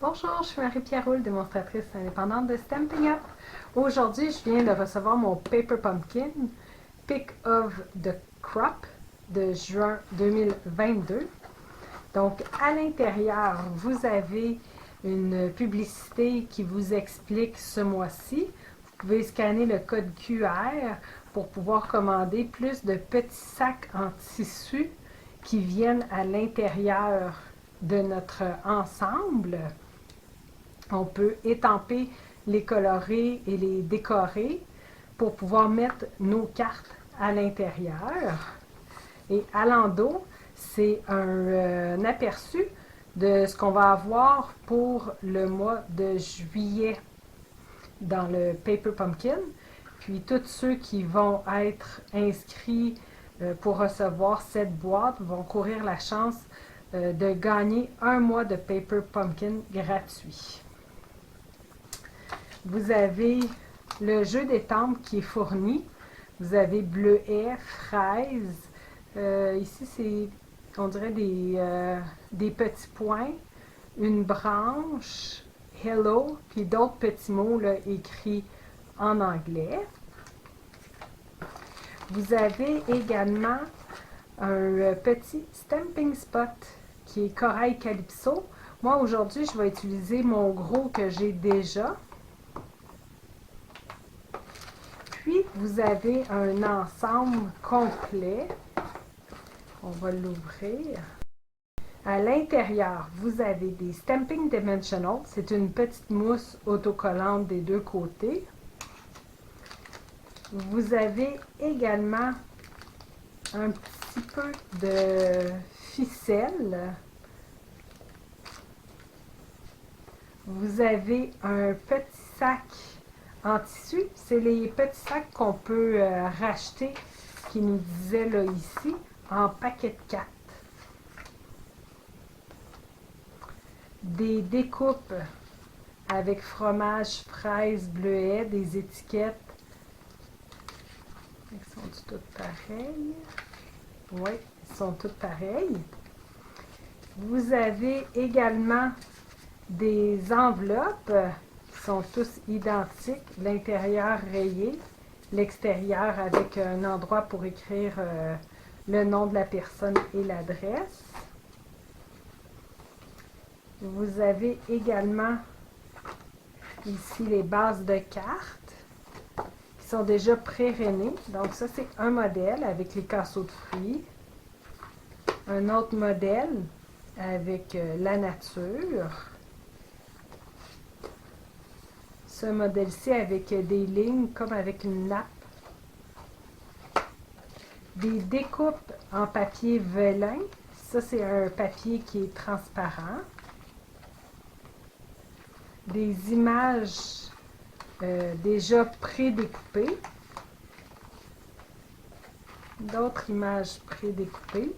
Bonjour, je suis Marie-Pierre Roule, démonstratrice indépendante de Stampin' Up. Aujourd'hui, je viens de recevoir mon Paper Pumpkin Pick of the Crop de juin 2022. Donc, à l'intérieur, vous avez une publicité qui vous explique ce mois-ci. Vous pouvez scanner le code QR pour pouvoir commander plus de petits sacs en tissu qui viennent à l'intérieur de notre ensemble. On peut étamper les colorer et les décorer pour pouvoir mettre nos cartes à l'intérieur. Et à l'endos, c'est un aperçu de ce qu'on va avoir pour le mois de juillet dans le Paper Pumpkin. Puis tous ceux qui vont être inscrits pour recevoir cette boîte vont courir la chance de gagner un mois de Paper Pumpkin gratuit. Vous avez le jeu d'étampes qui est fourni. Vous avez bleuet, fraise. Ici, c'est, on dirait des petits points, une branche, hello, puis d'autres petits mots là, écrits en anglais. Vous avez également un petit stamping spot qui est corail calypso. Moi, aujourd'hui, je vais utiliser mon gros que j'ai déjà. Puis, vous avez un ensemble complet. On va l'ouvrir. À l'intérieur, vous avez des Stamping Dimensional. C'est une petite mousse autocollante des deux côtés. Vous avez également un petit peu de ficelle. Vous avez un petit sac en tissu. C'est les petits sacs qu'on peut racheter, qui nous disait là ici, en paquet de 4. Des découpes avec fromage, fraise, bleuet, des étiquettes. Ils sont toutes pareilles? Oui, ils sont toutes pareilles. Vous avez également des enveloppes qui sont tous identiques, l'intérieur rayé, l'extérieur avec un endroit pour écrire le nom de la personne et l'adresse. Vous avez également ici les bases de cartes qui sont déjà pré-rainées. Donc ça, c'est un modèle avec les casseaux de fruits. Un autre modèle avec la nature. Ce modèle-ci avec des lignes comme avec une nappe. Des découpes en papier velin. Ça, c'est un papier qui est transparent. Des images déjà pré-découpées. D'autres images pré-découpées.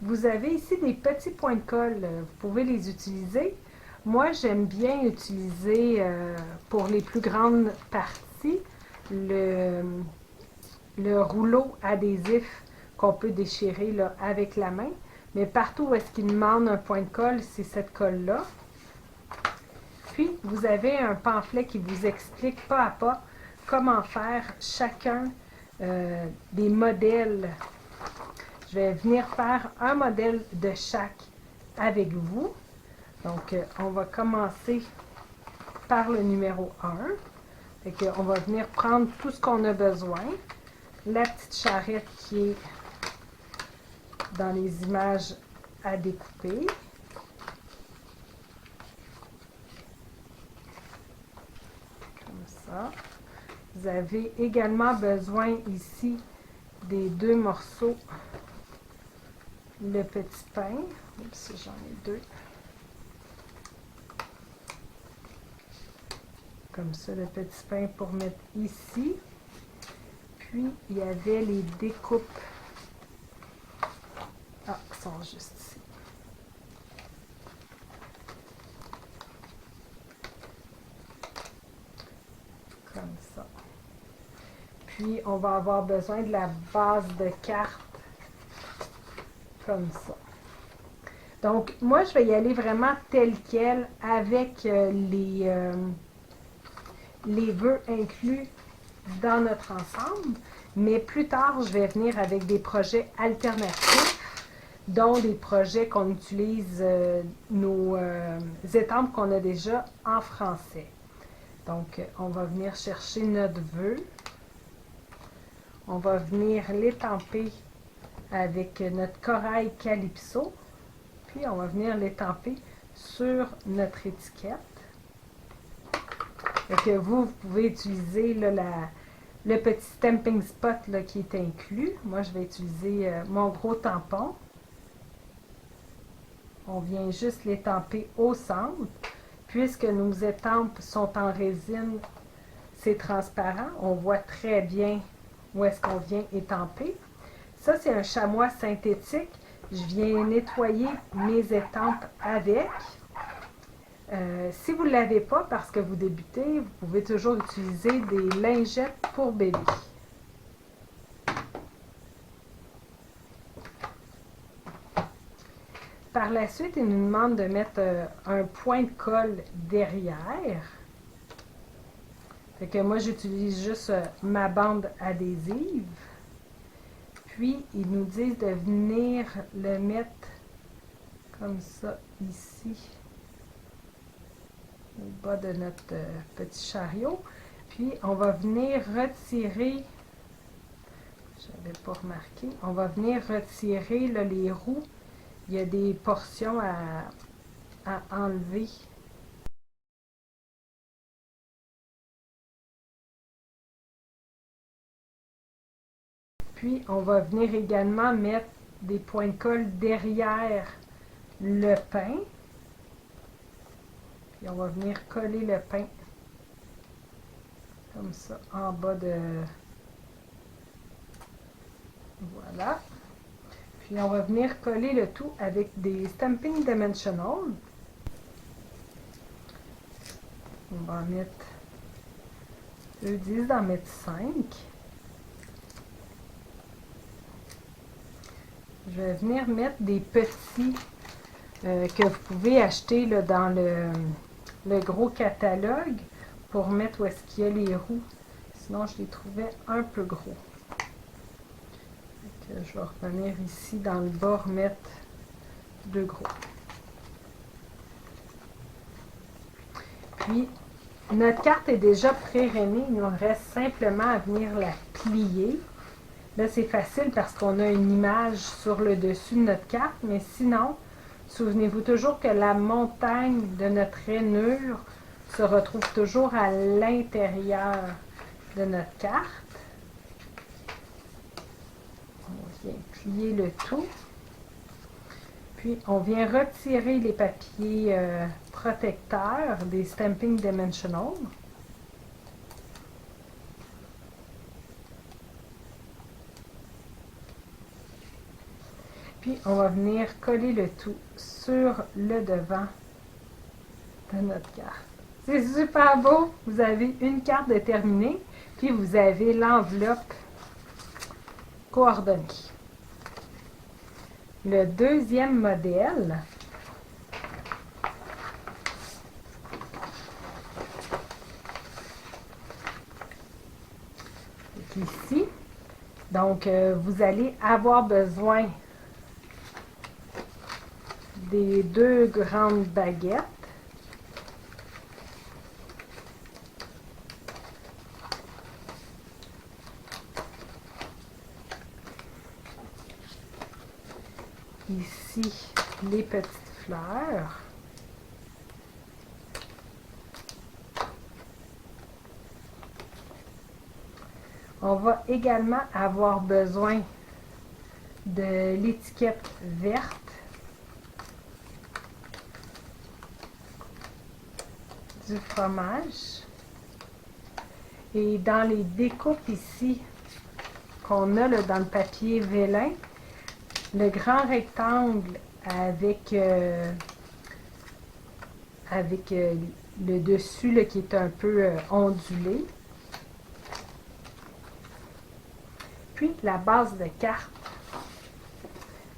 Vous avez ici des petits points de colle. Vous pouvez les utiliser. Moi, j'aime bien utiliser pour les plus grandes parties le rouleau adhésif qu'on peut déchirer là, avec la main. Mais partout où est-ce qu'il demande un point de colle, c'est cette colle-là. Puis, vous avez un pamphlet qui vous explique pas à pas comment faire chacun des modèles. Je vais venir faire un modèle de chaque avec vous. Donc, on va commencer par le numéro 1. Fait qu'on va venir prendre tout ce qu'on a besoin. La petite charrette qui est dans les images à découper. Comme ça. Vous avez également besoin ici des deux morceaux. Le petit pain. Oups, j'en ai deux. Comme ça, le petit pain pour mettre ici. Puis, il y avait les découpes. Ah, ils sont juste ici. Comme ça. Puis, on va avoir besoin de la base de carte. Comme ça. Donc, moi, je vais y aller vraiment tel quel avec les vœux inclus dans notre ensemble. Mais plus tard, je vais venir avec des projets alternatifs, dont des projets qu'on utilise nos estampes qu'on a déjà en français. Donc, on va venir chercher notre vœu. On va venir l'étamper avec notre corail Calypso. Puis, on va venir l'étamper sur notre étiquette. Et que vous pouvez utiliser là, le petit stamping spot là, qui est inclus. Moi, je vais utiliser mon gros tampon. On vient juste l'étamper au centre. Puisque nos étampes sont en résine, c'est transparent. On voit très bien où est-ce qu'on vient étamper. Ça, c'est un chamois synthétique. Je viens nettoyer mes étampes avec. Si vous ne l'avez pas parce que vous débutez, vous pouvez toujours utiliser des lingettes pour bébé. Par la suite, il nous demande de mettre un point de colle derrière. Fait que moi, j'utilise juste ma bande adhésive. Puis, ils nous disent de venir le mettre comme ça, ici, au bas de notre petit chariot. Puis, on va venir retirer, je n'avais pas remarqué, on va venir retirer là, les roues. Il y a des portions à enlever. Puis, on va venir également mettre des points de colle derrière le pain. Puis, on va venir coller le pain comme ça en bas de... Voilà. Puis, on va venir coller le tout avec des Stampin' Dimensional. On va en mettre... Eux disent d'en mettre 5. Je vais venir mettre des petits que vous pouvez acheter là, dans le gros catalogue pour mettre où est-ce qu'il y a les roues. Sinon, je les trouvais un peu gros. Donc, je vais revenir ici dans le bas, remettre de gros. Puis, notre carte est déjà pré-rémée. Il nous reste simplement à venir la plier. Là, c'est facile parce qu'on a une image sur le dessus de notre carte, mais sinon, souvenez-vous toujours que la montagne de notre rainure se retrouve toujours à l'intérieur de notre carte. On vient plier le tout. Puis, on vient retirer les papiers protecteurs des Stampin' Dimensional. Puis, on va venir coller le tout sur le devant de notre carte. C'est super beau! Vous avez une carte de terminée, puis vous avez l'enveloppe coordonnée. Le deuxième modèle, est ici. Donc, vous allez avoir besoin des 2 grandes baguettes. Ici, les petites fleurs. On va également avoir besoin de l'étiquette verte. Du fromage. Et dans les découpes ici qu'on a là, dans le papier vélin, le grand rectangle avec le dessus là, qui est un peu ondulé. Puis la base de carte,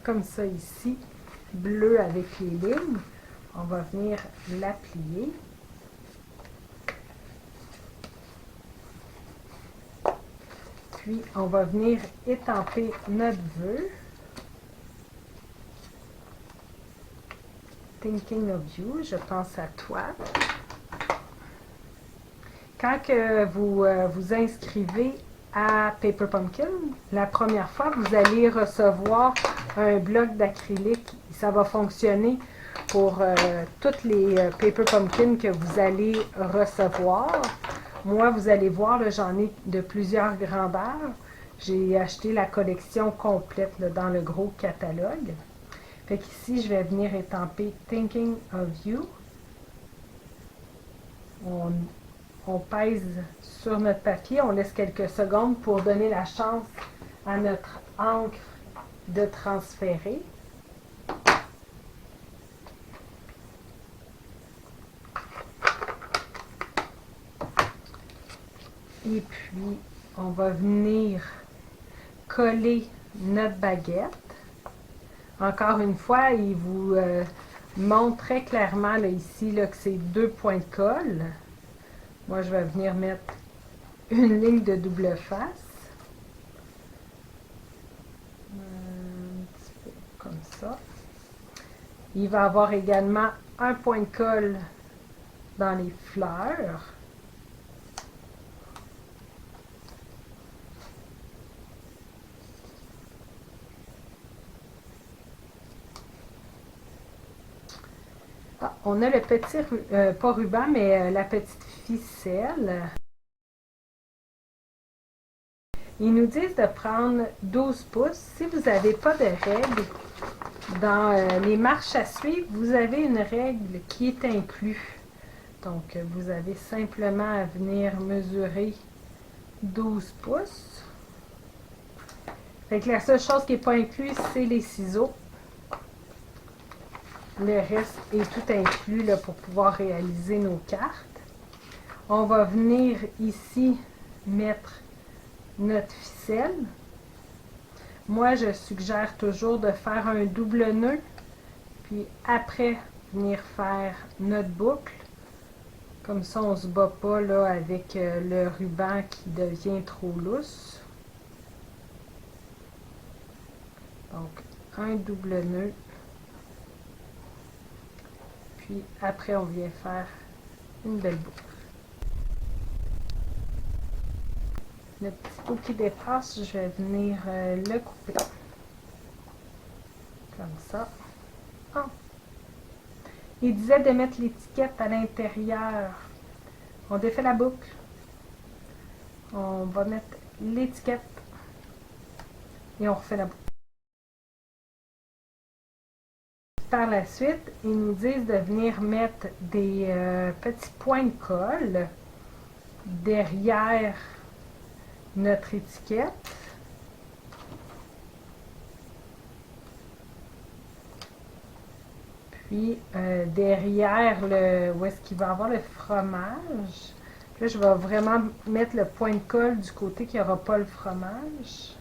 comme ça ici, bleue avec les lignes. On va venir la plier. Puis, on va venir étamper notre vœu. Thinking of you, je pense à toi. Quand que vous vous inscrivez à Paper Pumpkin, la première fois, vous allez recevoir un bloc d'acrylique. Ça va fonctionner pour toutes les Paper Pumpkin que vous allez recevoir. Moi, vous allez voir, j'en ai de plusieurs grandeurs. J'ai acheté la collection complète là, dans le gros catalogue. Fait qu'ici, je vais venir étamper Thinking of You. On pèse sur notre papier, on laisse quelques secondes pour donner la chance à notre encre de transférer. Et puis, on va venir coller notre baguette. Encore une fois, il vous montre très clairement là, ici là, que c'est 2 points de colle. Moi, je vais venir mettre une ligne de double face. Un petit peu comme ça. Il va y avoir également un point de colle dans les fleurs. Ah, on a le petit, pas ruban, mais la petite ficelle. Ils nous disent de prendre 12 pouces. Si vous n'avez pas de règle, dans les marches à suivre, vous avez une règle qui est inclue. Donc, vous avez simplement à venir mesurer 12 pouces. Fait que la seule chose qui n'est pas inclue, c'est les ciseaux. Le reste est tout inclus là, pour pouvoir réaliser nos cartes. On va venir ici mettre notre ficelle. Moi, je suggère toujours de faire un double nœud, puis après, venir faire notre boucle. Comme ça, on ne se bat pas là, avec le ruban qui devient trop lousse. Donc, un double nœud. Puis après, on vient faire une belle boucle. Le petit bout qui dépasse, je vais venir le couper. Comme ça. Oh. Il disait de mettre l'étiquette à l'intérieur. On défait la boucle. On va mettre l'étiquette. Et on refait la boucle. Par la suite, ils nous disent de venir mettre des petits points de colle derrière notre étiquette. Puis derrière où est-ce qu'il va y avoir le fromage. Là, je vais vraiment mettre le point de colle du côté qui n'aura pas le fromage.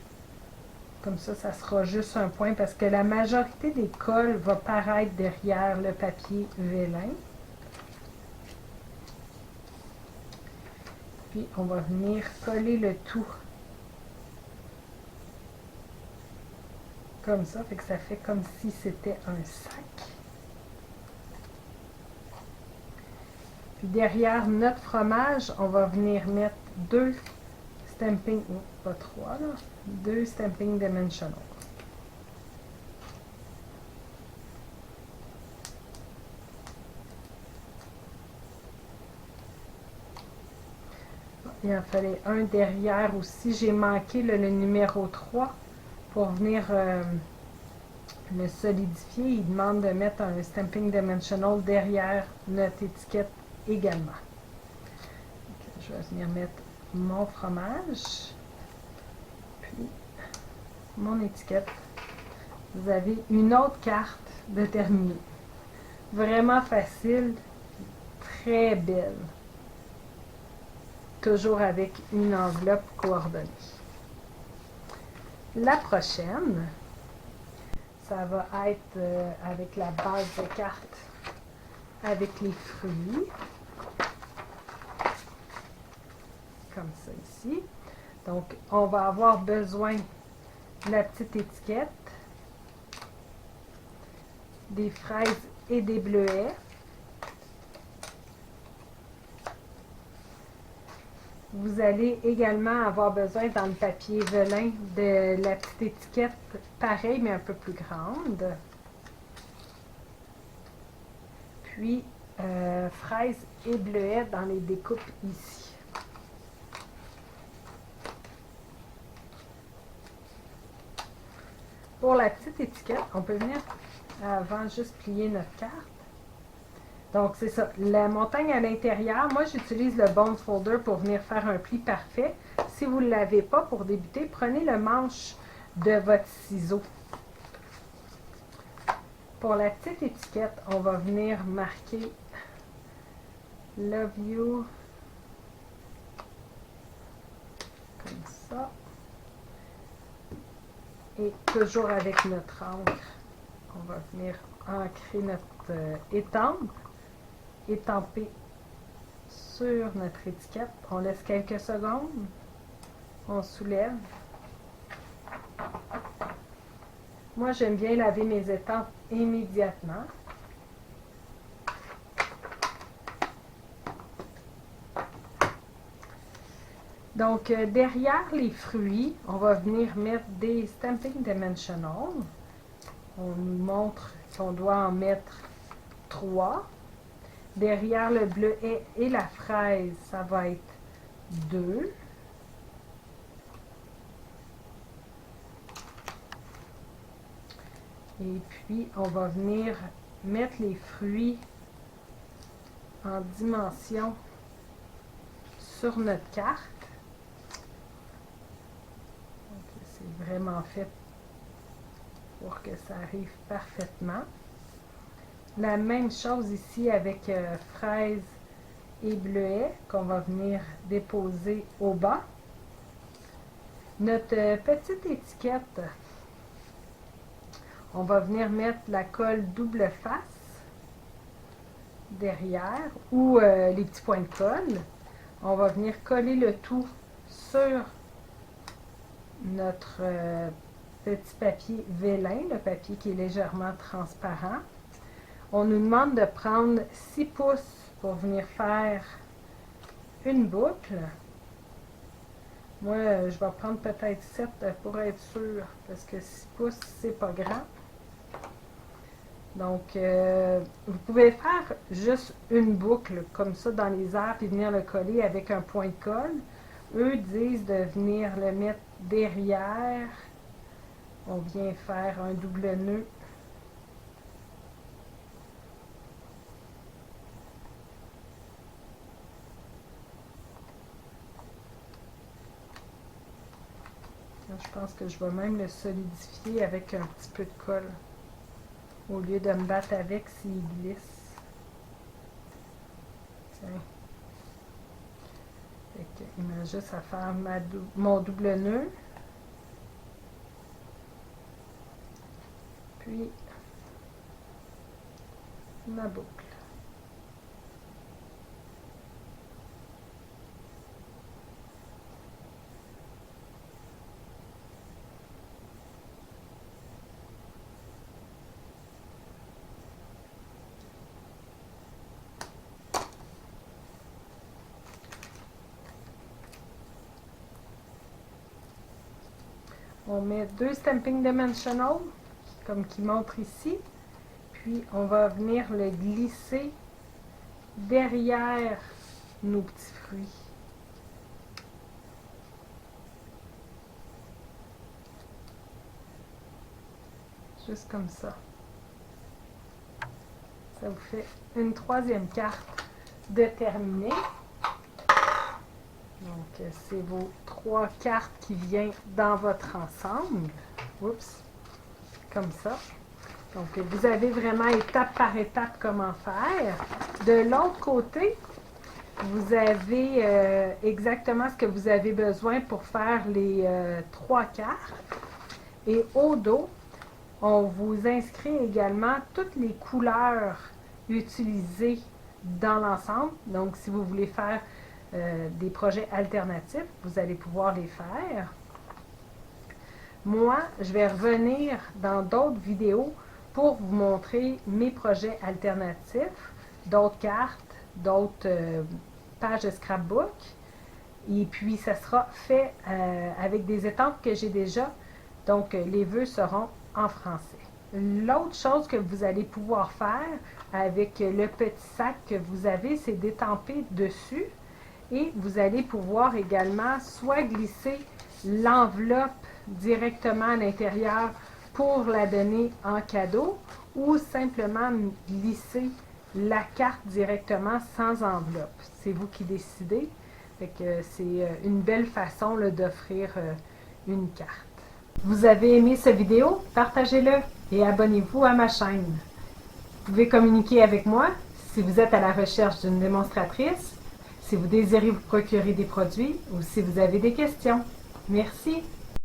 Comme ça sera juste un point parce que la majorité des colles va paraître derrière le papier vélin. Puis, on va venir coller le tout. Comme ça, fait que ça fait comme si c'était un sac. Puis derrière notre fromage, on va venir mettre 2 stamping, pas 3 là, 2 stamping dimensional. Il en fallait un derrière aussi. J'ai manqué le numéro 3 pour venir le solidifier. Il demande de mettre un stamping dimensional derrière notre étiquette également. Donc, je vais venir mettre mon fromage, puis mon étiquette. Vous avez une autre carte de terminer. Vraiment facile, très belle. Toujours avec une enveloppe coordonnée. La prochaine, ça va être avec la base de cartes avec les fruits. Comme ça ici. Donc, on va avoir besoin de la petite étiquette, des fraises et des bleuets. Vous allez également avoir besoin dans le papier velin de la petite étiquette pareille mais un peu plus grande. Puis fraises et bleuets dans les découpes ici. Pour la petite étiquette, on peut venir avant juste plier notre carte. Donc, c'est ça. La montagne à l'intérieur, moi, j'utilise le Bone Folder pour venir faire un pli parfait. Si vous ne l'avez pas, pour débuter, prenez le manche de votre ciseau. Pour la petite étiquette, on va venir marquer Love You comme ça. Et toujours avec notre encre, on va venir ancrer notre étamper sur notre étiquette. On laisse quelques secondes. On soulève. Moi, j'aime bien laver mes étampes immédiatement. Donc, derrière les fruits, on va venir mettre des Stamping Dimensional. On nous montre qu'on doit en mettre 3. Derrière le bleuet et la fraise, ça va être 2. Et puis, on va venir mettre les fruits en dimension sur notre carte. C'est vraiment fait pour que ça arrive parfaitement. La même chose ici avec fraises et bleuets qu'on va venir déposer au bas. Notre petite étiquette, on va venir mettre la colle double face derrière ou les petits points de colle. On va venir coller le tout sur notre petit papier vélin, le papier qui est légèrement transparent. On nous demande de prendre 6 pouces pour venir faire une boucle. Moi, je vais prendre peut-être 7 pour être sûr, parce que 6 pouces, c'est pas grand. Donc, vous pouvez faire juste une boucle comme ça dans les airs, puis venir le coller avec un point de colle. Eux disent de venir le mettre derrière. On vient faire un double nœud. Là, je pense que je vais même le solidifier avec un petit peu de colle au lieu de me battre avec s'il glisse. Tiens. Il me reste juste à faire mon double nœud. Puis ma boucle. On met 2 Stamping Dimensional, comme qui montre ici. Puis, on va venir le glisser derrière nos petits fruits. Juste comme ça. Ça vous fait une 3e carte de terminée. Donc, c'est vos 3 cartes qui viennent dans votre ensemble. Oups! Comme ça. Donc, vous avez vraiment étape par étape comment faire. De l'autre côté, vous avez exactement ce que vous avez besoin pour faire les 3 cartes. Et au dos, On vous inscrit également toutes les couleurs utilisées dans l'ensemble. Donc, si vous voulez faire des projets alternatifs, vous allez pouvoir les faire. Moi, je vais revenir dans d'autres vidéos pour vous montrer mes projets alternatifs, d'autres cartes, d'autres pages de scrapbook. Et puis, ça sera fait avec des étampes que j'ai déjà. Donc, les vœux seront en français. L'autre chose que vous allez pouvoir faire avec le petit sac que vous avez, c'est d'étamper dessus. Et vous allez pouvoir également soit glisser l'enveloppe directement à l'intérieur pour la donner en cadeau ou simplement glisser la carte directement sans enveloppe. C'est vous qui décidez. Fait que c'est une belle façon d'offrir une carte. Vous avez aimé cette vidéo? Partagez-le et abonnez-vous à ma chaîne. Vous pouvez communiquer avec moi si vous êtes à la recherche d'une démonstratrice, si vous désirez vous procurer des produits ou si vous avez des questions. Merci!